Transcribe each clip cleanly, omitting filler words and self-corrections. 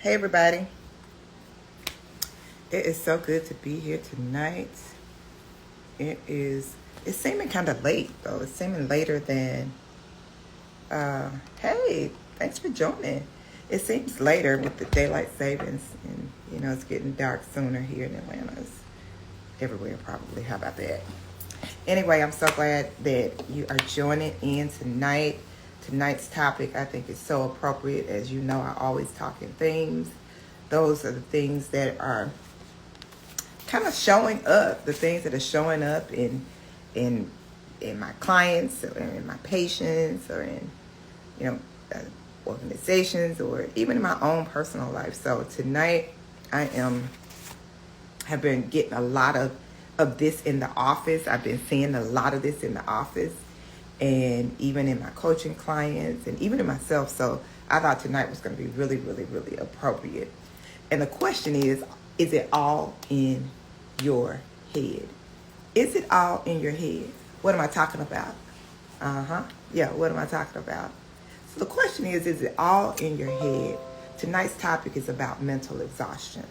Hey everybody. It is so good to be here tonight. It's seeming kind of late though. It's seeming later than, hey, thanks for joining. It seems later with the daylight savings and, it's getting dark sooner here in Atlanta. It's everywhere probably. How about that? Anyway, I'm so glad that you are joining in tonight. Tonight's topic, I think, is so appropriate. As you know, I always talk in themes. Those are the things that are kind of showing up, the things that are showing up in my clients or in my patients or in, organizations or even in my own personal life. So tonight have been getting a lot of this in the office. I've been seeing a lot of this in the office and even in my coaching clients and even in myself. So I thought tonight was going to be really, really, really appropriate. And the question is it all in your head? Is it all in your head? What am I talking about? Yeah, what am I talking about? So the question is it all in your head? Tonight's topic is about mental exhaustion.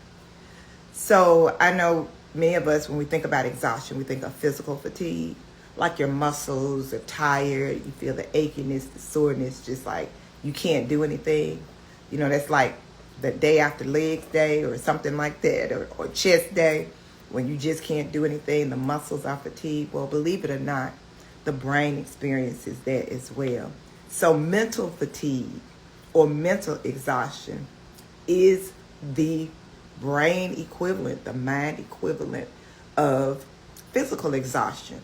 So I know many of us, when we think about exhaustion, we think of physical fatigue, like your muscles are tired, you feel the achiness, the soreness, just like you can't do anything. That's like the day after legs day or something like that, or chest day, when you just can't do anything, the muscles are fatigued. Well, believe it or not, the brain experiences that as well. So mental fatigue or mental exhaustion is the brain equivalent, the mind equivalent of physical exhaustion.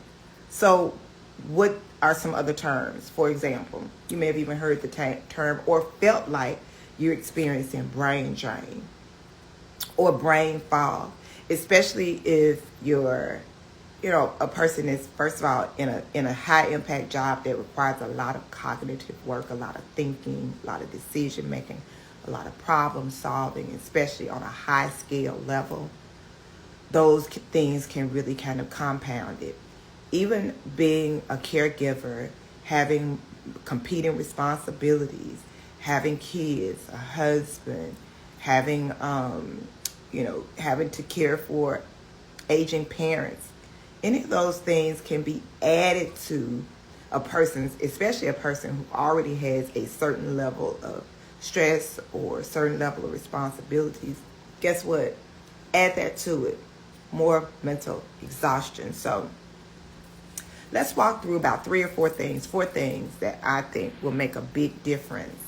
So what are some other terms? For example, you may have even heard the term or felt like you're experiencing brain drain or brain fog, especially if you're, a person is, first of all, in a high impact job that requires a lot of cognitive work, a lot of thinking, a lot of decision making, a lot of problem solving, especially on a high scale level. Those things can really kind of compound it. Even being a caregiver, having competing responsibilities, having kids, a husband, having having to care for aging parents. Any of those things can be added to a person's, especially a person who already has a certain level of stress or a certain level of responsibilities. Guess what? Add that to it. More mental exhaustion. So let's walk through about four things that I think will make a big difference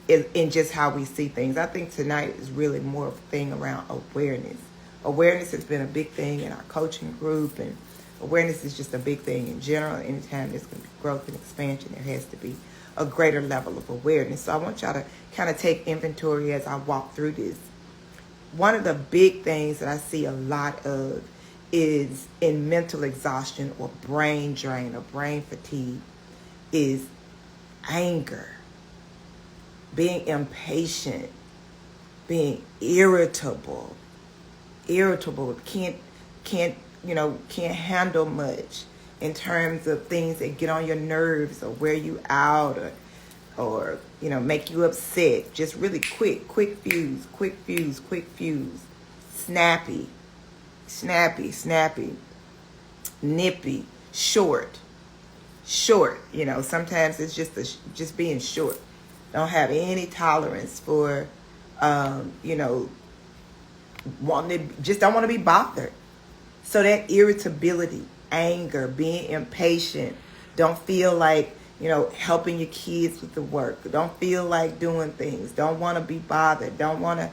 in just how we see things. I think tonight is really more of a thing around awareness. Awareness has been a big thing in our coaching group, and awareness is just a big thing in general. Anytime there's going to be growth and expansion, there has to be a greater level of awareness. So I want y'all to kind of take inventory as I walk through this. One of the big things that I see a lot of is in mental exhaustion or brain drain or brain fatigue is anger, being impatient, being irritable, can't handle much in terms of things that get on your nerves or wear you out or make you upset. Just really quick fuse, snappy, nippy, short. Sometimes it's just being short. Don't have any tolerance for, don't want to be bothered. So that irritability, anger, being impatient, don't feel like, helping your kids with the work. Don't feel like doing things. Don't want to be bothered. Don't want to,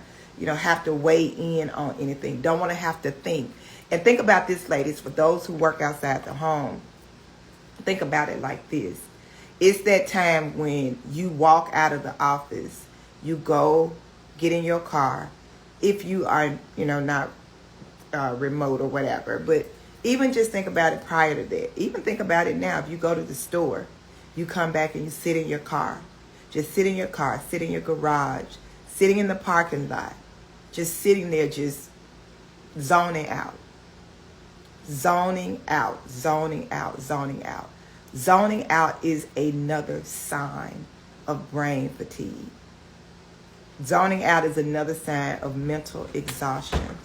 have to weigh in on anything. Don't want to have to think. And think about this, ladies, for those who work outside the home. Think about it like this. It's that time when you walk out of the office, you go get in your car, if you are, not remote or whatever. But even just think about it prior to that. Even think about it now. If you go to the store, you come back and you sit in your car. Just sit in your car, sit in your garage, sitting in the parking lot, just sitting there, just zoning out. Zoning out. Zoning out is another sign of brain fatigue. Zoning out is another sign of mental exhaustion.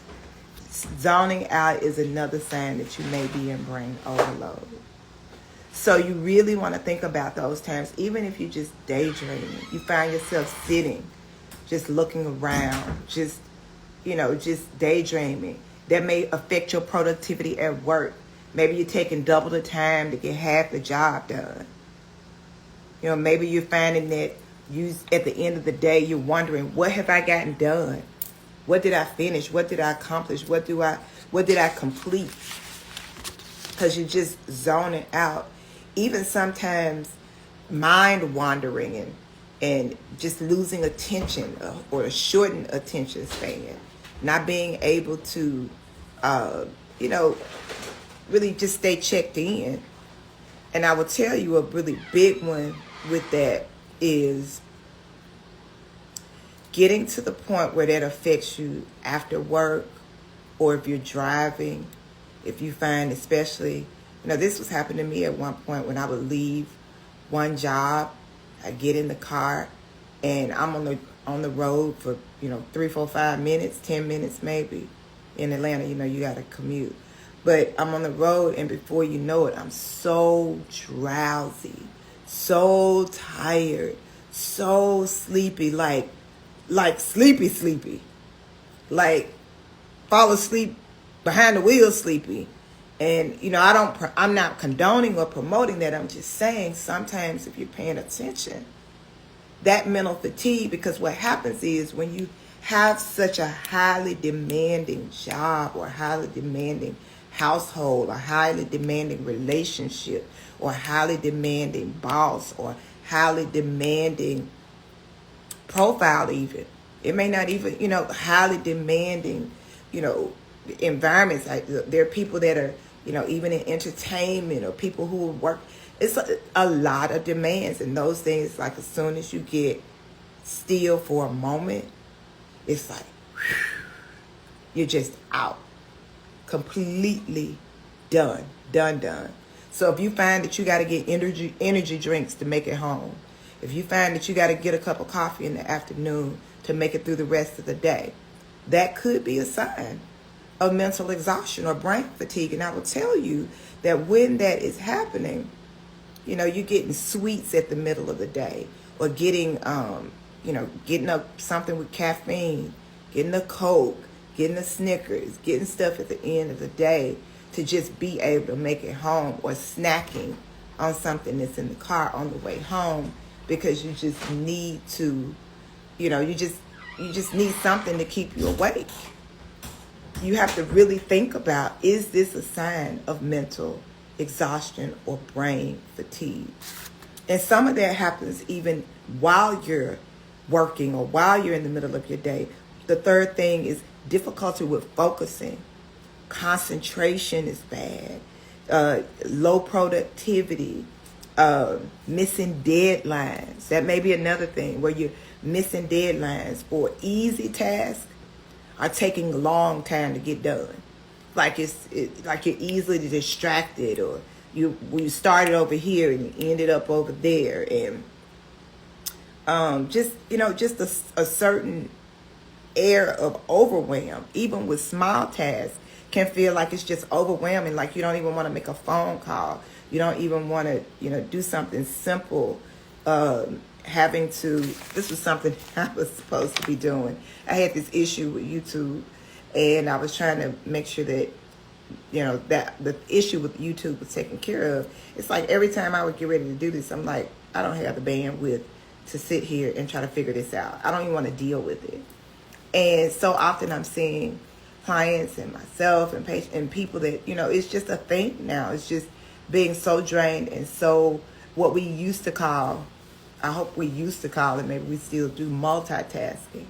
Zoning out is another sign that you may be in brain overload. So you really want to think about those times, even if you just daydreaming. You find yourself sitting, just looking around, just daydreaming. That may affect your productivity at work. Maybe you're taking double the time to get half the job done. Maybe you're finding that at the end of the day, you're wondering, what have I gotten done? What did I finish? What did I accomplish? What did I complete? Because you're just zoning out. Even sometimes mind wandering and just losing attention or a shortened attention span. Not being able to, really just stay checked in. And I will tell you a really big one with that is getting to the point where that affects you after work, or if you're driving, if you find especially, this was happening to me at one point when I would leave one job, I get in the car and I'm on the road for, 3, 4, 5 minutes, 10 minutes maybe. In Atlanta, you got to commute. But I'm on the road, and before you know it, I'm so drowsy, so tired, so sleepy, like sleepy, like fall asleep behind the wheel sleepy. And, I'm not condoning or promoting that. I'm just saying sometimes if you're paying attention, that mental fatigue, because what happens is when you have such a highly demanding job or highly demanding household or highly demanding relationship or highly demanding boss or highly demanding profile even. It may not even, highly demanding, environments. There are people that are, even in entertainment or people who work. It's a lot of demands, and those things, like as soon as you get still for a moment, it's like, whew, you're just out. Completely done. So if you find that you got to get energy drinks to make it home, if you find that you got to get a cup of coffee in the afternoon to make it through the rest of the day, that could be a sign of mental exhaustion or brain fatigue. And I will tell you that when that is happening, you're getting sweets at the middle of the day, or getting, getting up something with caffeine, getting a Coke, getting a Snickers, getting stuff at the end of the day to just be able to make it home, or snacking on something that's in the car on the way home, because you just need to, you just need something to keep you awake. You have to really think about, is this a sign of mental exhaustion or brain fatigue? And some of that happens even while you're working or while you're in the middle of your day. The third thing is difficulty with focusing. Concentration is bad. Low productivity. Missing deadlines. That may be another thing where you're missing deadlines, or easy tasks are taking a long time to get done. Like like you're easily distracted, or you started over here and you ended up over there, and just a certain air of overwhelm, even with small tasks, can feel like it's just overwhelming. Like you don't even want to make a phone call. You don't even want to, do something simple. This was something I was supposed to be doing. I had this issue with YouTube, and I was trying to make sure that, that the issue with YouTube was taken care of. It's like every time I would get ready to do this, I'm like, I don't have the bandwidth to sit here and try to figure this out. I don't even want to deal with it. And so often I'm seeing clients and myself and patients and people that, it's just a thing now. It's just being so drained and so what we used to call, I hope we used to call it, maybe we still do, multitasking.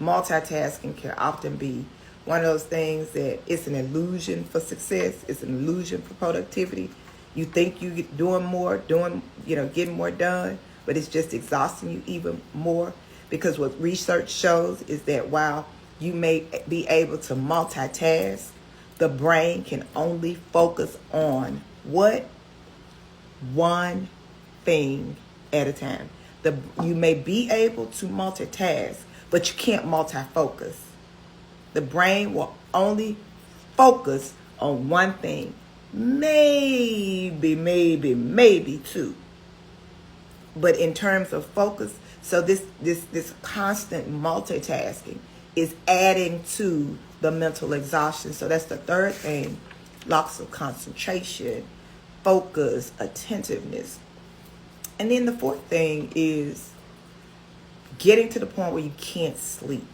Multitasking can often be one of those things that it's an illusion for success. It's an illusion for productivity. You think you're doing more, getting more done, but it's just exhausting you even more. Because what research shows is that while you may be able to multitask, the brain can only focus on what? One thing at a time. You may be able to multitask, but you can't multifocus. The brain will only focus on one thing, maybe two. But in terms of focus, so this constant multitasking is adding to the mental exhaustion. So that's the third thing: loss of concentration, focus, attentiveness. And then the fourth thing is getting to the point where you can't sleep,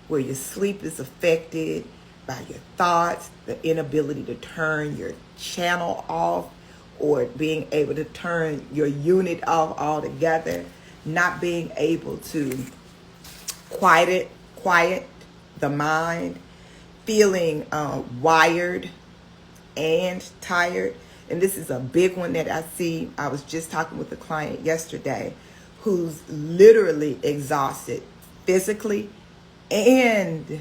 where your sleep is affected by your thoughts, the inability to turn your channel off, or being able to turn your unit off altogether, not being able to quiet the mind, feeling wired and tired. And this is a big one that I see. I was just talking with a client yesterday who's literally exhausted, physically and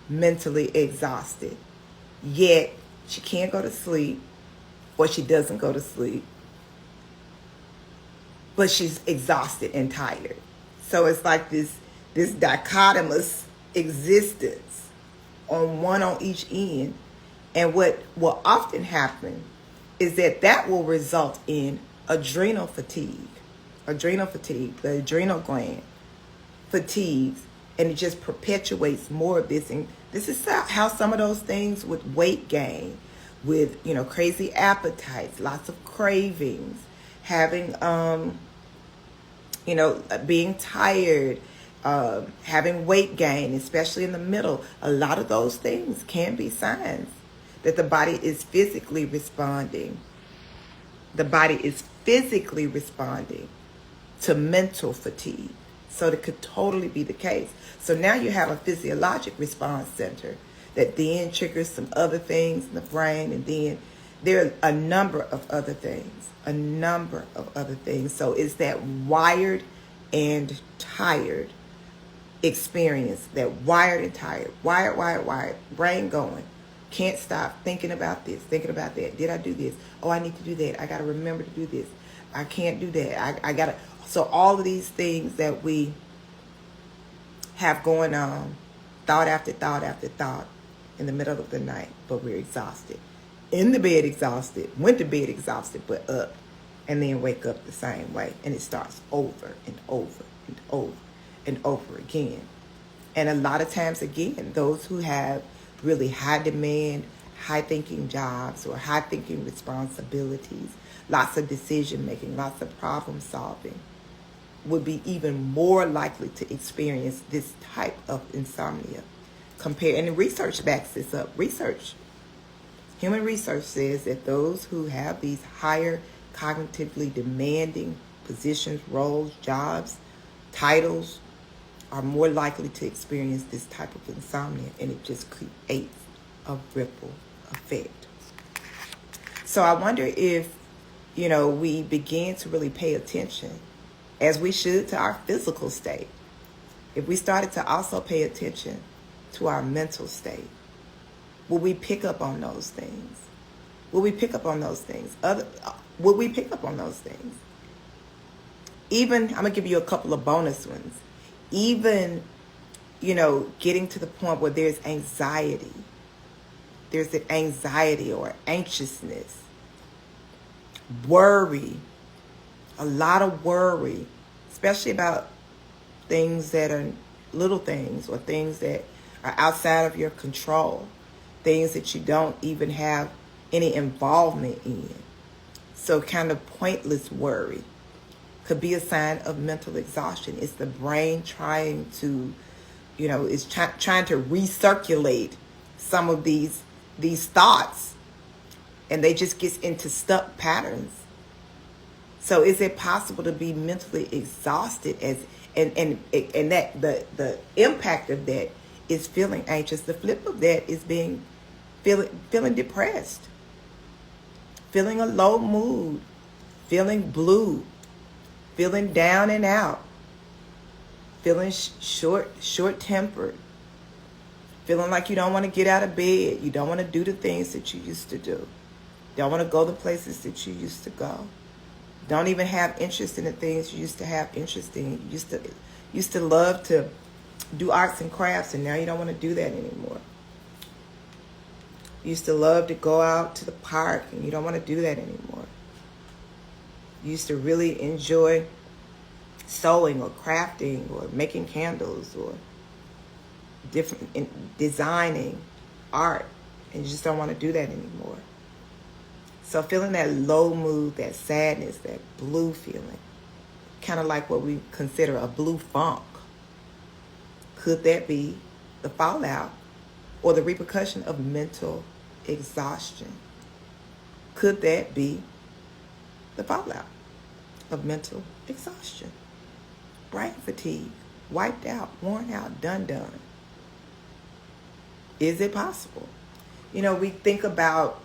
mentally exhausted. Yet she can't go to sleep, or she doesn't go to sleep, but she's exhausted and tired. So it's like this dichotomous existence on each end. And what will often happen is that will result in adrenal fatigue. The adrenal gland fatigues, and it just perpetuates more of this. And this is how some of those things with weight gain, with crazy appetites, lots of cravings, having being tired, having weight gain, especially in the middle. A lot of those things can be signs that the body is physically responding. The body is physically responding to mental fatigue. So that could totally be the case. So now you have a physiologic response center that then triggers some other things in the brain, and then there are a number of other things. So it's that wired and tired experience, that wired and tired, wired, brain going. Can't stop thinking about this, thinking about that. Did I do this? Oh, I need to do that. I got to remember to do this. I can't do that. I got to. So all of these things that we have going on, thought after thought in the middle of the night, but we're exhausted. In the bed exhausted, went to bed exhausted, but up, and then wake up the same way. And it starts over and over and over and over again. And a lot of times, again, those who have really high demand, high thinking jobs or high thinking responsibilities, lots of decision making, lots of problem solving, would be even more likely to experience this type of insomnia. And the research backs this up. Human research says that those who have these higher cognitively demanding positions, roles, jobs, titles, are more likely to experience this type of insomnia, and it just creates a ripple effect. So I wonder if, we begin to really pay attention, as we should, to our physical state. If we started to also pay attention to our mental state, will we pick up on those things? Will we pick up on those things? Even, I'm going to give you a couple of bonus ones. Even, getting to the point where there's anxiety. There's an anxiety or anxiousness. Worry. A lot of worry. Especially about things that are little things, or things that are outside of your control. Things that you don't even have any involvement in. So kind of pointless worry could be a sign of mental exhaustion. It's the brain trying to, trying to recirculate some of these thoughts, and they just get into stuck patterns. So is it possible to be mentally exhausted and that the impact of that is feeling anxious? The flip of that is feeling depressed, feeling a low mood, feeling blue, feeling down and out, feeling short-tempered, feeling like you don't want to get out of bed, you don't want to do the things that you used to do, don't want to go the places that you used to go, Don't even have interest in the things you used to have interest in. You used to love to do arts and crafts, and now you don't want to do that anymore. You used to love to go out to the park, and you don't want to do that anymore. You used to really enjoy sewing or crafting or making candles or designing art, and you just don't want to do that anymore. So feeling that low mood, that sadness, that blue feeling, kind of like what we consider a blue funk, could that be the fallout or the repercussion of mental exhaustion? Could that be the fallout of mental exhaustion? Brain fatigue, wiped out, worn out, done. Is it possible? We think about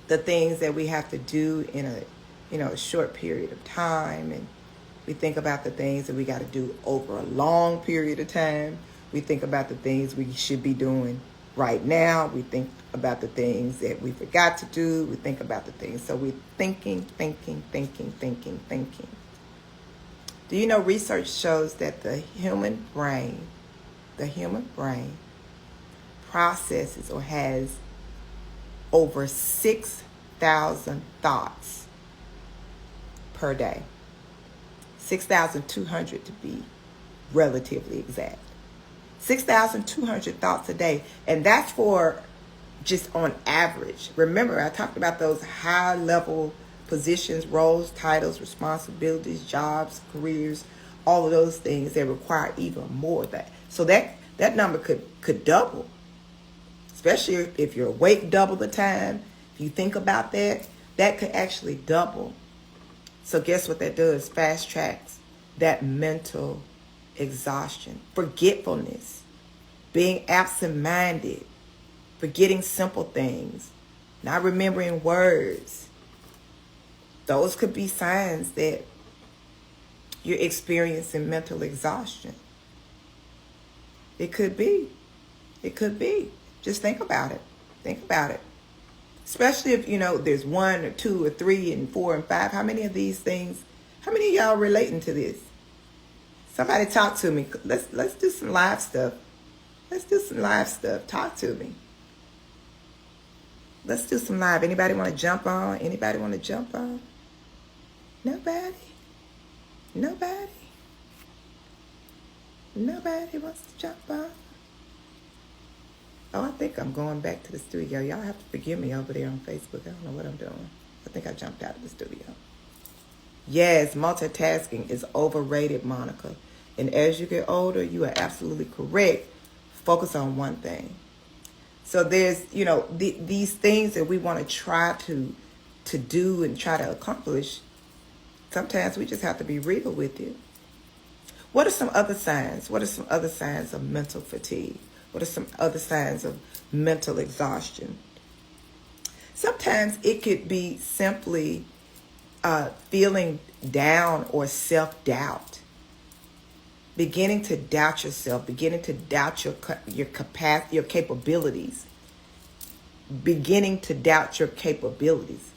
the things that we have to do in a short period of time, and we think about the things that we got to do over a long period of time. We think about the things we should be doing right now. We think about the things that we forgot to do. We think about the things. So we're thinking. Do you know research shows that the human brain processes or has over 6,000 thoughts per day. 6,200 to be relatively exact. 6,200 thoughts a day. And that's for just on average. Remember, I talked about those high-level positions, roles, titles, responsibilities, jobs, careers, all of those things that require even more of that. So that number could double, especially if you're awake double the time. If you think about that could actually double. So guess what that does? Fast tracks that mental exhaustion, forgetfulness, being absent-minded, forgetting simple things, not remembering words. Those could be signs that you're experiencing mental exhaustion. It could be. Just think about it. Especially if, there's 1 or 2 or 3 and 4 and 5. How many of y'all relating to this? Somebody talk to me. Let's do some live stuff. Talk to me. Let's do some live. Anybody want to jump on? Nobody wants to jump on. Oh, I think I'm going back to the studio. Y'all have to forgive me over there on Facebook. I don't know what I'm doing. I think I jumped out of the studio. Yes, multitasking is overrated, Monica. And as you get older, you are absolutely correct. Focus on one thing. So there's, these things that we want to try to do and try to accomplish. Sometimes we just have to be real with it. What are some other signs? What are some other signs of mental fatigue? What are some other signs of mental exhaustion? Sometimes it could be simply feeling down or self-doubt. Beginning to doubt yourself, beginning to doubt your capacity, your capabilities. Beginning to doubt your capabilities.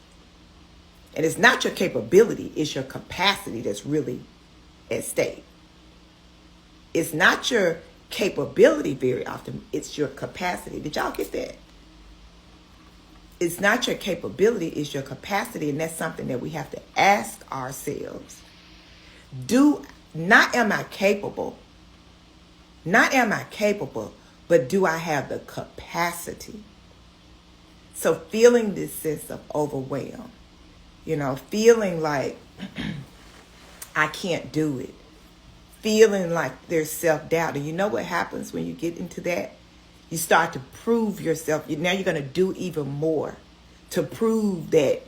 And it's not your capability, it's your capacity that's really at stake. It's not your capability very often, it's your capacity. Did y'all get that? It's not your capability, it's your capacity, and that's something that we have to ask ourselves. Not am I capable, but do I have the capacity? So feeling this sense of overwhelm, feeling like I can't do it. Feeling like there's self-doubt. And you know what happens when you get into that? You start to prove yourself. Now you're going to do even more to prove that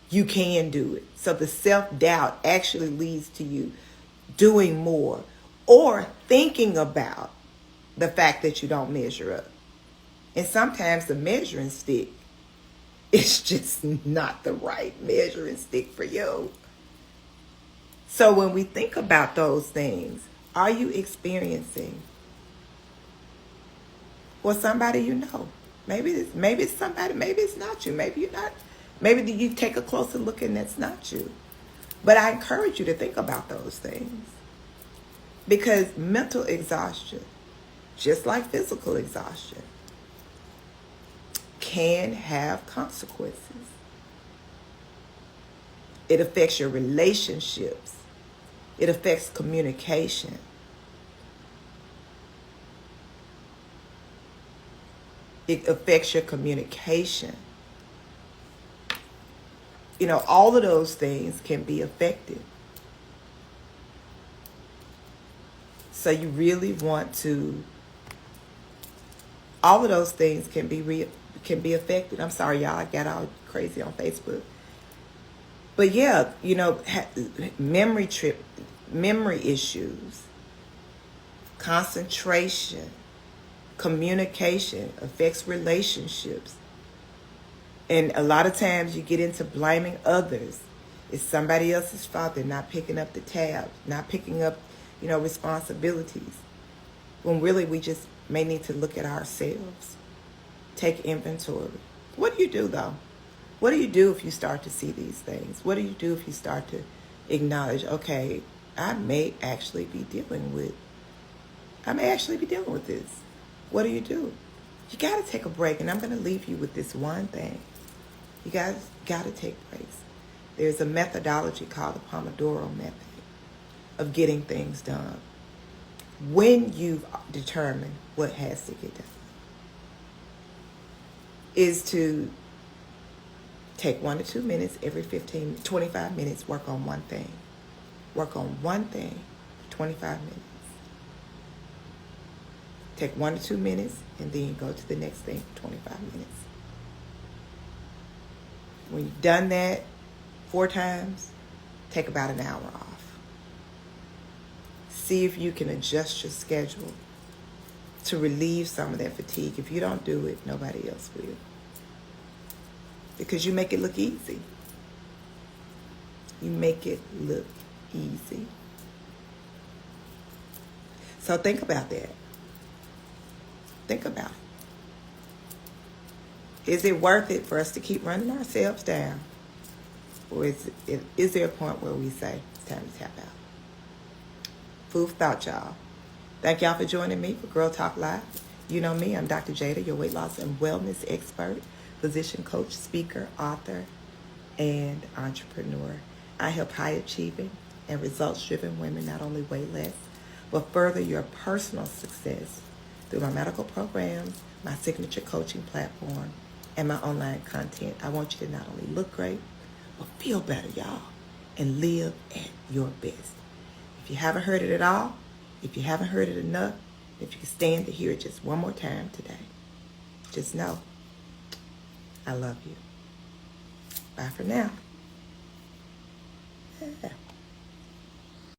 you can do it. So the self-doubt actually leads to you doing more or thinking about the fact that you don't measure up. And sometimes the measuring stick is just not the right measuring stick for you. So when we think about those things, are you experiencing, well, somebody you know? Maybe it's somebody, maybe it's not you. Maybe you're not. Maybe you take a closer look and that's not you. But I encourage you to think about those things, because mental exhaustion, just like physical exhaustion, can have consequences. It affects your relationships. It affects communication. It affects your communication. You know, all of those things can be affected. So you really want to, all of those things can be affected. I'm sorry, y'all, I got all crazy on Facebook. But yeah, you know, memory issues, concentration, communication affects relationships. And a lot of times you get into blaming others. It's somebody else's fault. They're not picking up the tab, not picking up, you know, responsibilities. When really we just may need to look at ourselves, take inventory. What do you do though? What do you do if you start to see these things? What do you do if you start to acknowledge, okay, I may actually be dealing with this? What do? You got to take a break, and I'm going to leave you with this one thing. You guys got to take breaks. There's a methodology called the Pomodoro method of getting things done. When you've determined what has to get done, is to take 1 to 2 minutes every 25 minutes, work on one thing. Work on one thing for 25 minutes. Take 1 to 2 minutes and then go to the next thing for 25 minutes. When you've done that 4 times, take about an hour off. See if you can adjust your schedule to relieve some of that fatigue. If you don't do it, nobody else will. Because you make it look easy. You make it look easy. So think about that. Think about it. Is it worth it for us to keep running ourselves down? Or is there a point where we say, it's time to tap out? Food for thought, y'all. Thank y'all for joining me for Girl Talk Live. You know me, I'm Dr. Jada, your weight loss and wellness expert, physician, coach, speaker, author, and entrepreneur. I help high-achieving and results-driven women not only weigh less, but further your personal success through my medical programs, my signature coaching platform, and my online content. I want you to not only look great, but feel better, y'all, and live at your best. If you haven't heard it at all, if you haven't heard it enough, if you can stand to hear it just one more time today, just know I love you. Bye for now.